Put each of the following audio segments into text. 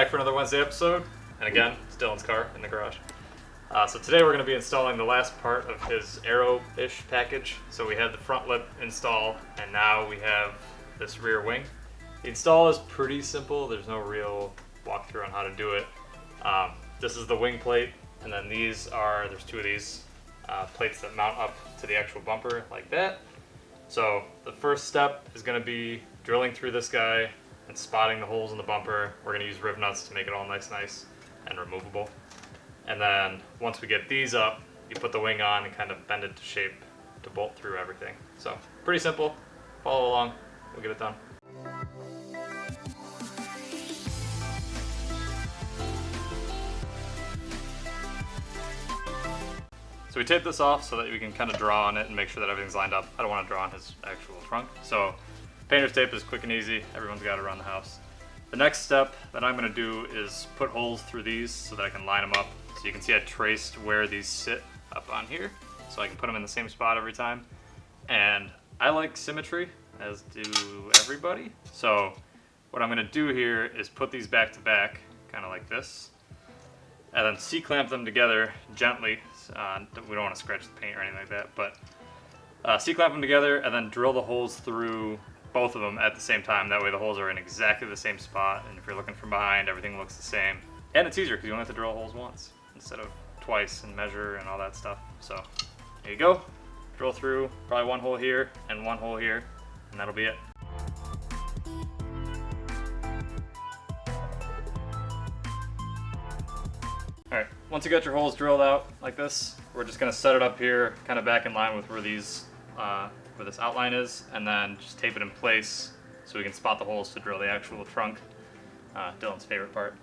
back for another Wednesday episode, and again, it's Dylan's car in the garage. So today we're going to be installing the last part of his aero-ish package. So we had the front lip install, and now we have this rear wing. The install is pretty simple. There's no real walkthrough on how to do it. This is the wing plate, and then there's two of these plates that mount up to the actual bumper like that. So the first step is going to be drilling through this guy and spotting the holes in the bumper. We're going to use rivnuts to make it all nice and removable. And then once we get these up, you put the wing on and kind of bend it to shape to bolt through everything. So pretty simple. Follow along. We'll get it done. So we tape this off so that we can kind of draw on it and make sure that everything's lined up. I don't want to draw on his actual trunk. So painter's tape is quick and easy. Everyone's got it around the house. The next step that I'm going to do is put holes through these so that I can line them up. So you can see I traced where these sit up on here, so I can put them in the same spot every time. And I like symmetry, as do everybody. So what I'm going to do here is put these back to back, kind of like this, and then C-clamp them together gently. We don't want to scratch the paint or anything like that, but C-clamp them together and then drill the holes through both of them at the same time. That way the holes are in exactly the same spot, and if you're looking from behind, everything looks the same. And it's easier because you only have to drill holes once instead of twice and measure and all that stuff. So there you go. Drill through probably one hole here and one hole here, and that'll be it. Alright, once you got your holes drilled out like this, we're just going to set it up here, kind of back in line with where these where this outline is, and then just tape it in place so we can spot the holes to drill the actual trunk, Dylan's favorite part.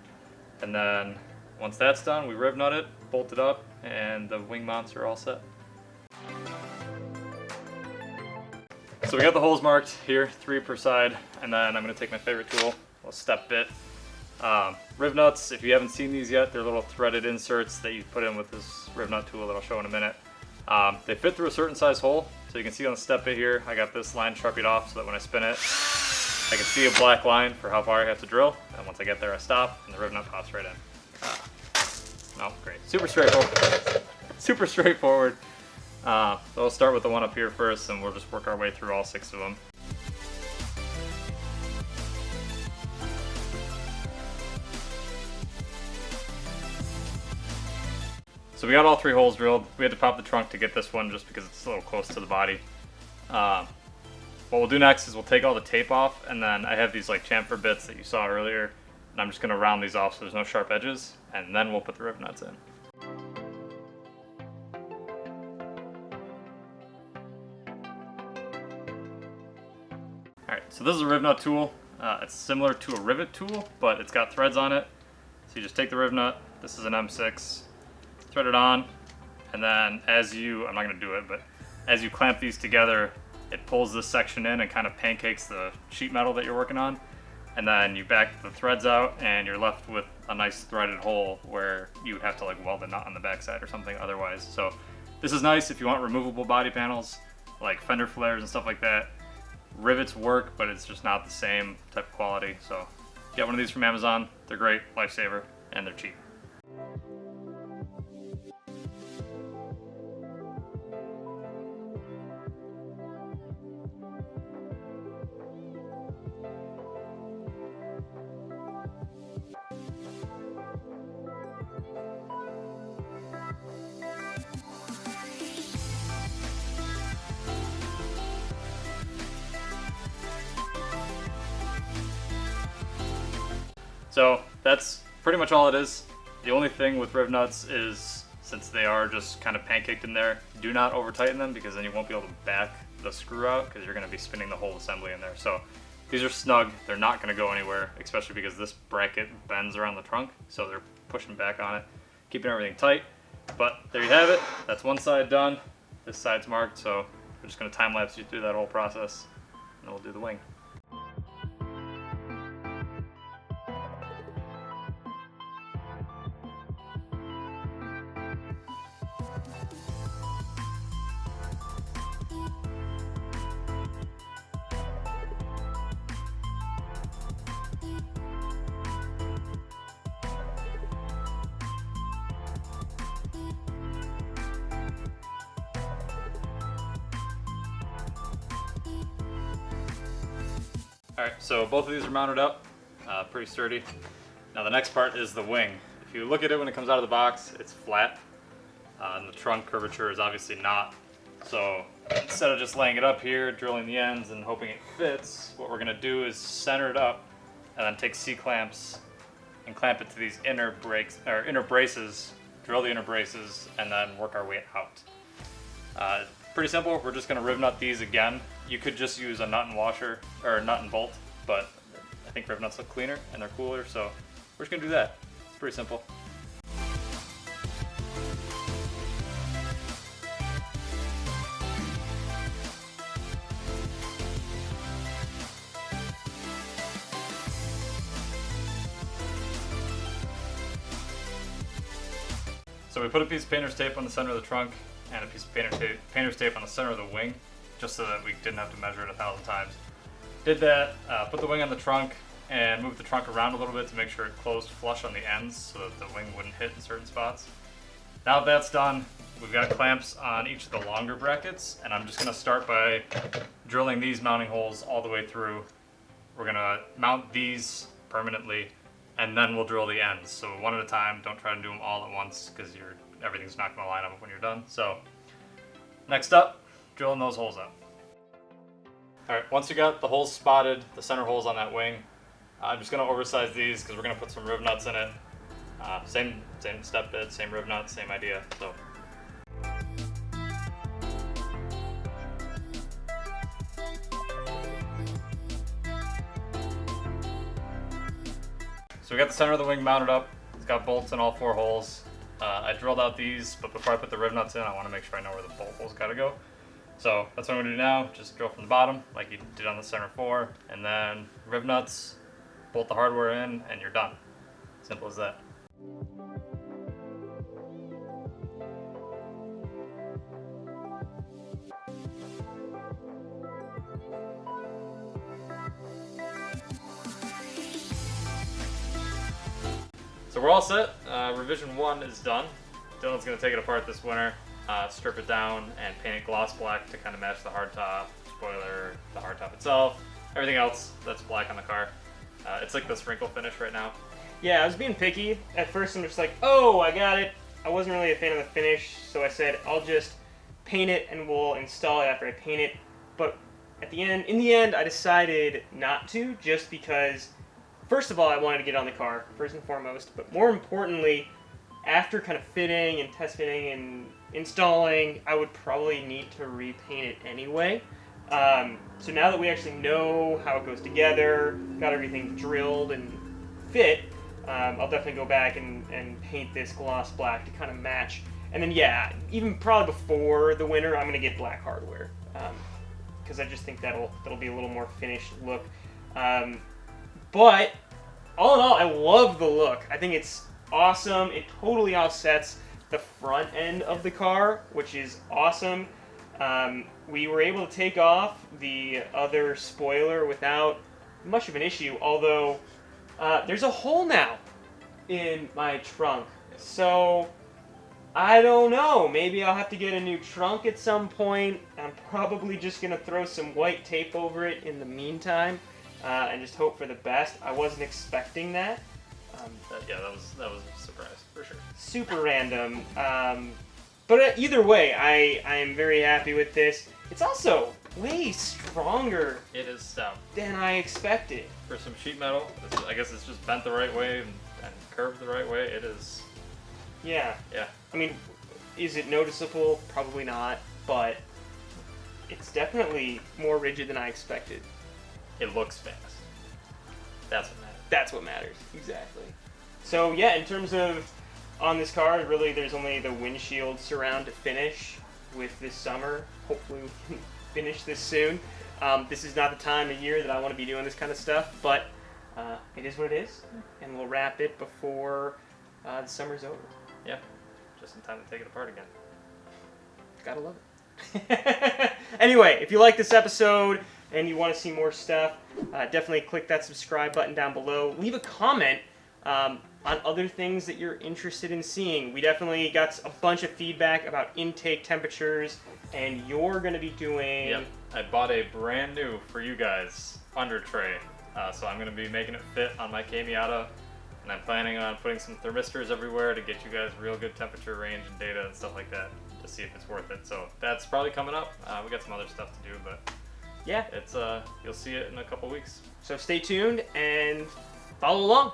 And then once that's done, we riv nut it, bolt it up, and the wing mounts are all set. So we got the holes marked here, 3 per side, and then I'm going to take my favorite tool, a step bit. Riv nuts, if you haven't seen these yet, they're little threaded inserts that you put in with this riv nut tool that I'll show in a minute. They fit through a certain size hole, so you can see on the step bit here, I got this line sharpied off so that when I spin it, I can see a black line for how far I have to drill, and once I get there I stop, and the riv nut pops right in. No, great. Super straightforward. Super straightforward. So we'll start with the one up here first, and we'll just work our way through all 6 of them. So we got all 3 holes drilled. We had to pop the trunk to get this one just because it's a little close to the body. What we'll do next is we'll take all the tape off, and then I have these like chamfer bits that you saw earlier, and I'm just going to round these off so there's no sharp edges, and then we'll put the riv nuts in. Alright, so this is a riv nut tool. It's similar to a rivet tool, but it's got threads on it. So you just take the riv nut, this is an M6, thread it on, and then I'm not going to do it, but as you clamp these together, it pulls this section in and kind of pancakes the sheet metal that you're working on, and then you back the threads out and you're left with a nice threaded hole where you would have to like weld a nut on the backside or something otherwise. So this is nice if you want removable body panels like fender flares and stuff like that. Rivets work, but it's just not the same type of quality. So get one of these from Amazon. They're great, lifesaver, and they're cheap. So that's pretty much all it is. The only thing with riv nuts is, since they are just kind of pancaked in there, do not over tighten them because then you won't be able to back the screw out because you're going to be spinning the whole assembly in there. So these are snug, they're not going to go anywhere, especially because this bracket bends around the trunk, so they're pushing back on it, keeping everything tight. But there you have it, that's one side done, this side's marked, so we're just going to time lapse you through that whole process, and then we'll do the wing. Alright, so both of these are mounted up, pretty sturdy. Now the next part is the wing. If you look at it when it comes out of the box, it's flat, and the trunk curvature is obviously not. So instead of just laying it up here, drilling the ends and hoping it fits, what we're going to do is center it up and then take C-clamps and clamp it to these inner braces, drill the inner braces, and then work our way out. Pretty simple. We're just going to rivnut these again. You could just use a nut and washer, or nut and bolt, but I think rivnuts look cleaner and they're cooler, so we're just going to do that. It's pretty simple. So we put a piece of painter's tape on the center of the trunk and a piece of painter's tape on the center of the wing, just so that we didn't have to measure it 1,000 times. Did that, put the wing on the trunk, and moved the trunk around a little bit to make sure it closed flush on the ends so that the wing wouldn't hit in certain spots. Now that that's done, we've got clamps on each of the longer brackets, and I'm just going to start by drilling these mounting holes all the way through. We're going to mount these permanently, and then we'll drill the ends. So one at a time, don't try to do them all at once because everything's not going to line up when you're done. So next up, drilling those holes out. Alright, once you got the holes spotted, the center holes on that wing, I'm just going to oversize these because we're going to put some rivnuts in it. Same step bit, same rivnut, same idea. So we got the center of the wing mounted up. It's got bolts in all 4 holes. I drilled out these, but before I put the rivnuts in, I want to make sure I know where the bolt holes got to go. So that's what I'm going to do now. Just drill from the bottom, like you did on the center 4, and then rivnuts, bolt the hardware in, and you're done. Simple as that. So we're all set. Revision 1 is done. Dylan's going to take it apart this winter, strip it down, and paint it gloss black to kind of match the hardtop, spoiler, the hardtop itself, everything else that's black on the car. It's like the sprinkle finish right now. Yeah, I was being picky. At first I'm just like, oh, I got it. I wasn't really a fan of the finish, so I said I'll just paint it and we'll install it after I paint it. But in the end, I decided not to, just because first of all, I wanted to get on the car, first and foremost, but more importantly, after kind of fitting and test fitting and installing, I would probably need to repaint it anyway. So now that we actually know how it goes together, got everything drilled and fit, I'll definitely go back and paint this gloss black to kind of match. And then yeah, even probably before the winter, I'm going to get black hardware, because I just think that'll be a little more finished look. But all in all, I love the look. I think it's awesome. It totally offsets the front end of the car, which is awesome. We were able to take off the other spoiler without much of an issue, although there's a hole now in my trunk. So I don't know. Maybe I'll have to get a new trunk at some point. I'm probably just going to throw some white tape over it in the meantime. And just hope for the best. I wasn't expecting that. Yeah, that was a surprise for sure. Super random. But either way, I am very happy with this. It's also way stronger. It is stout. Than I expected. For some sheet metal, I guess it's just bent the right way and curved the right way. It is. Yeah. Yeah. I mean, is it noticeable? Probably not. But it's definitely more rigid than I expected. It looks fast. That's what matters. That's what matters, exactly. So yeah, in terms of on this car, really there's only the windshield surround to finish with this summer. Hopefully we can finish this soon. This is not the time of year that I want to be doing this kind of stuff, but it is what it is, and we'll wrap it before the summer's over. Yeah, just in time to take it apart again. Gotta love it. Anyway, if you like this episode and you want to see more stuff, definitely click that subscribe button down below. Leave a comment on other things that you're interested in seeing. We definitely got a bunch of feedback about intake temperatures and you're going to be doing... Yep, I bought a brand new, for you guys, under tray. So I'm going to be making it fit on my Miata, and I'm planning on putting some thermistors everywhere to get you guys real good temperature range and data and stuff like that to see if it's worth it. So that's probably coming up. We got some other stuff to do, but yeah, it's you'll see it in a couple weeks. So stay tuned and follow along.